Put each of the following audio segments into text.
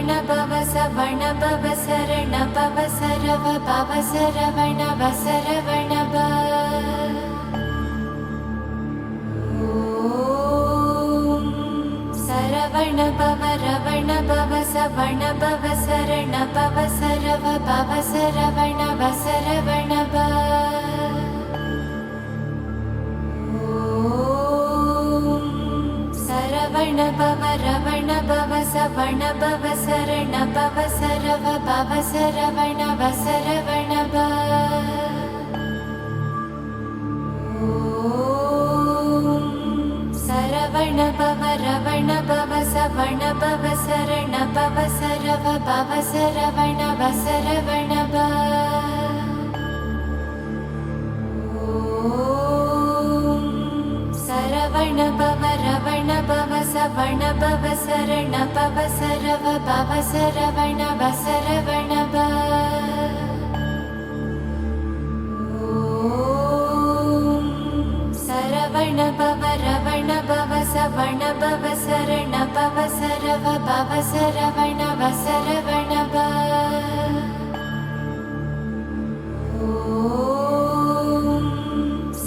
भव सवण भव शरण भव सरव भव सरवण वसरवण सरवण भव रवण भव सवण भव शरण भव सरव भव सरवण वसरवण सरवण भव रवण भव सवण भव शरण भव सरव भव सरवण वसरवण सरवण भव रवण भव सवण भव शरण भव सरव भव सरवण वसरवण सरवण भव रवण भव सवण भव शरण भव सरव भव सरवण वसरवण सरवण भव रवण भव सवण भव शरण भव सरव भव सरवण वसरवण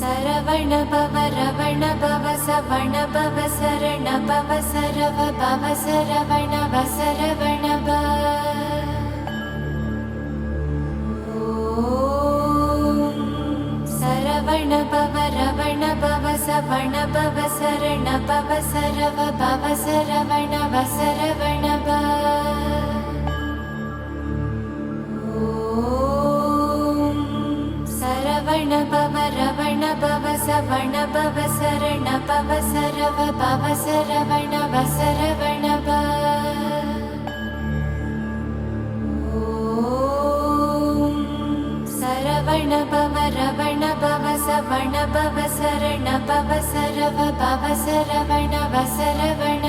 सरवण भव रवण भव सवण भव शरण भव सरव भव सरवण वसरवण सरवण भव रवण भव सवण भव शरण भव सरव भव सरवण वसरवण सरवण भव रवण भव सवण भव शरण भव सरव भव सरवण वसरवण सरवण भव रवण भव सवण भव शरण भव सरव भव सरवण वसरवण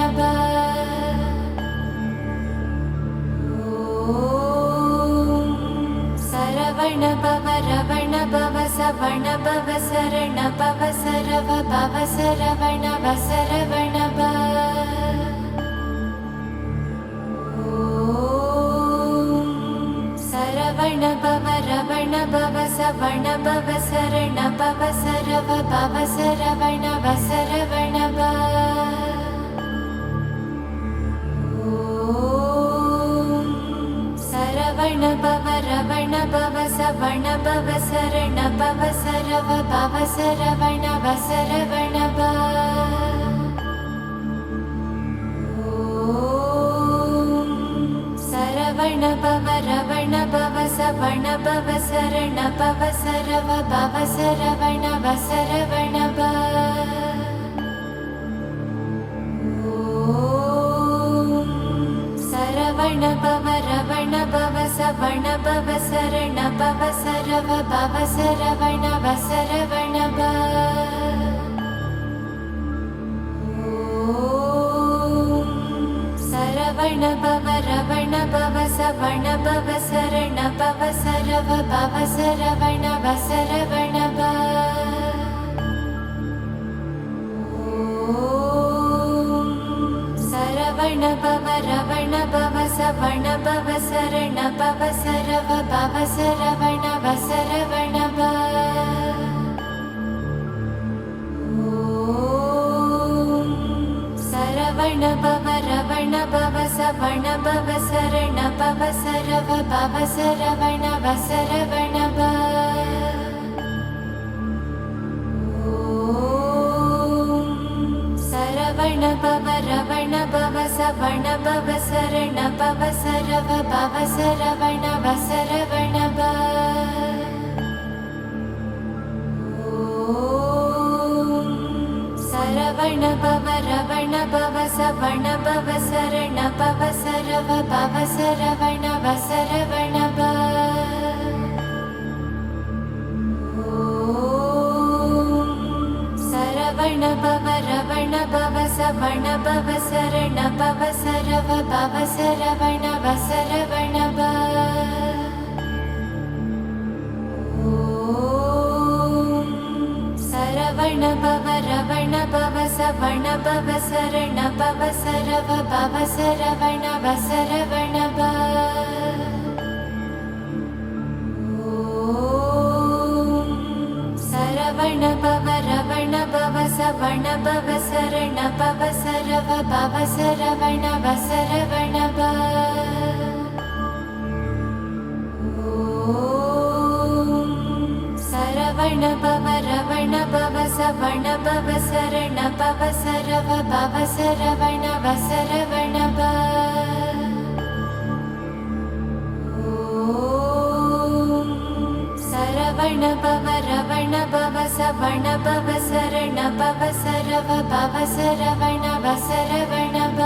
सरवण भव रवण भव सवण भव शरण भव सरव भव सरवण वसरवण सरवण भव रवण भव सवण भव शरण भव सरव भव सरवण वसरवण सरवण भव रवण भव सवण भव शरण भव सरव भव सरवण वसरवण सरवण भव रवण भव सवण भव शरण भव सरव भव सरवण वसरवण सरवण भव रवण भव सवण भव शरण भव सरव भव सरवण वसरवण सरवण भव रवण भव सवण भव शरण भव सरव भव सरवण वसरवण सरवण भव रवण भव सवण भव शरण भव सरव भव सरवण वसरवण सरवण भव रवण भव सवण भव शरण भव सरव भव सरवण वसरवण सरवण भव रवण भव सवण भव शरण भव सरव भव सरवण वसरवण सरवण भव रवण भव सवण भव शरण भव सरव भव सरवण वसरवण सरवण भव रवण भव सवण भव शरण भव सरव भव सरवण वसरवण सरवण சரவண பவ ரவண பவ சவண பவ சரண பவ சரவ பவ சரவண வசரவண பவ. சரவண பவ ரவண பவ சவண பவ சரண பவ சரவ பவ சரவண வசரவண பவ. சரவண பவ ரவண பவ சவண பவ சரண பவ சரவ பவ சரவண வசரவண பவ. சரவண பவ ரவண பவ சவண பவ சரண பவ சரவ பவ சரவண வசரவண பவ.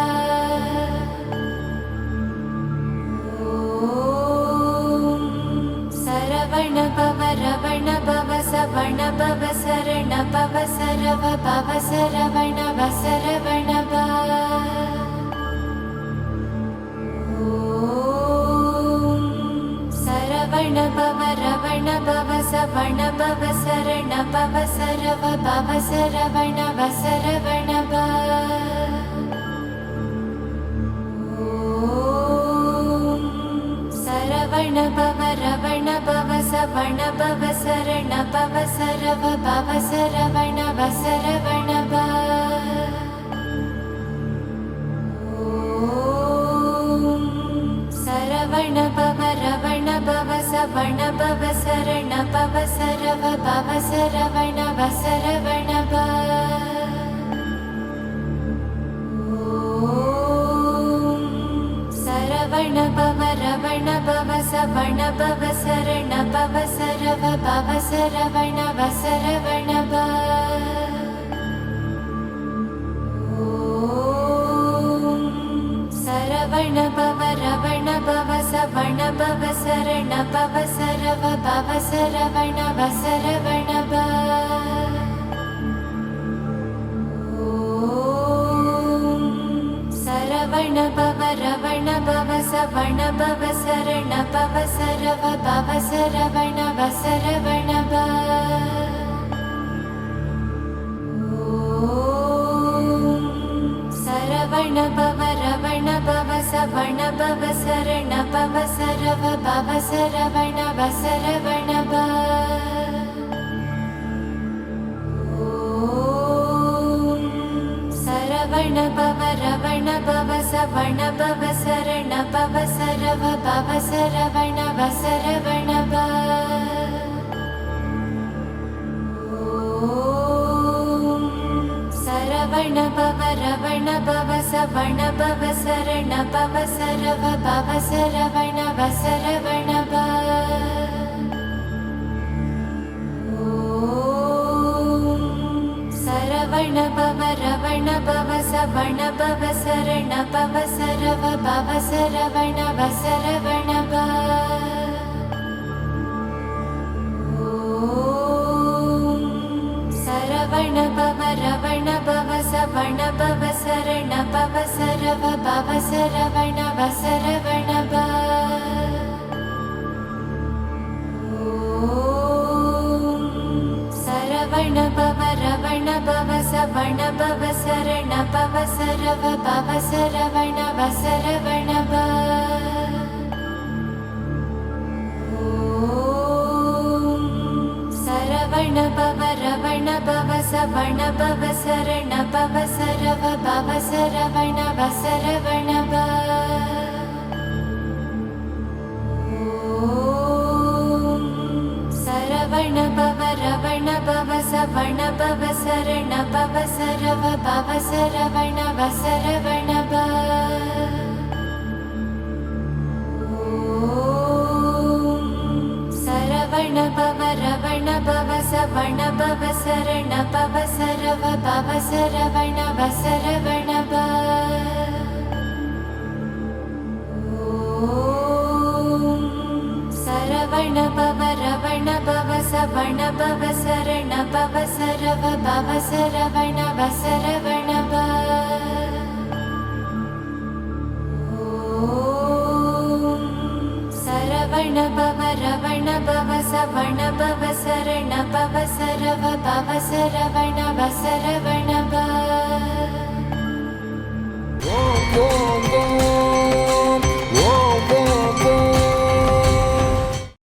சரவண பவ ரவண பவ சவண பவ சரண பவ சரவ பவ சரவண வசரவண பவ. சரவண பவ ரவண பவ சவண பவ சரண பவ சரவ பவ சரவண வசரவண பவ. சரவண பவ ரவண பவ சவண பவ சரண பவ சரவ பவ சரவண வசரவண பவ. சரவண பவ ரவண பவ சவண பவ சரண பவ சரவ பவ சரவண வசரவண பவ. சரவண பவ ரவண பவ சவண பவ சரண பவ சரவ பவ சரவண வசரவண பவ. சரவண பவ ரவண பவ சவண பவ சரண பவ சரவ பவ சரவண வசரவண பவ. சரவண பவ ரவண பவ சவண பவ சரண பவ சரவ பவ சரவண வசரவண பவ. சரவண பவ ரவண பவ சவண பவ சரண பவ சரவ பவ சரவண வசரவண பவ. சரவண பவ ரவண பவ சவண பவ சரண பவ சரவ பவ சரவண வசரவண பவ. சரவண பவ ரவண பவ சவண பவ சரண பவ சரவ பவ சரவண வசரவண பவ. சரவண பவ ரவண பவ சவண பவ சரண பவ சரவ பவ சரவண வசரவண பவ. சரவண பவ ரவண பவ சவண பவ சரண பவ சரவ பவ சரவண வசரவண பவ. சரவண பவ ரவண பவ சவண பவ சரண பவ சரவ பவ சரவண வசரவண பவ. சரவண பவ ரவண பவ சவண பவ சரண பவ சரவ பவ சரவண வசரவண பவ. சரவண பவ ரவண பவ சவண பவ சரண பவ சரவ பவ சரவண வசரவண பவ. சரவண பவ ரவண பவ சவண பவ சரண பவ சரவ பவ சரவண வசரவண பவ. சரவண பவ ரவண பவ சவண பவ சரண பவ சரவ பவ சரவண வசரவண பவ. சரவண பவ ரவண பவ சவண பவ சரண பவ சரவ பவ சரவண வசர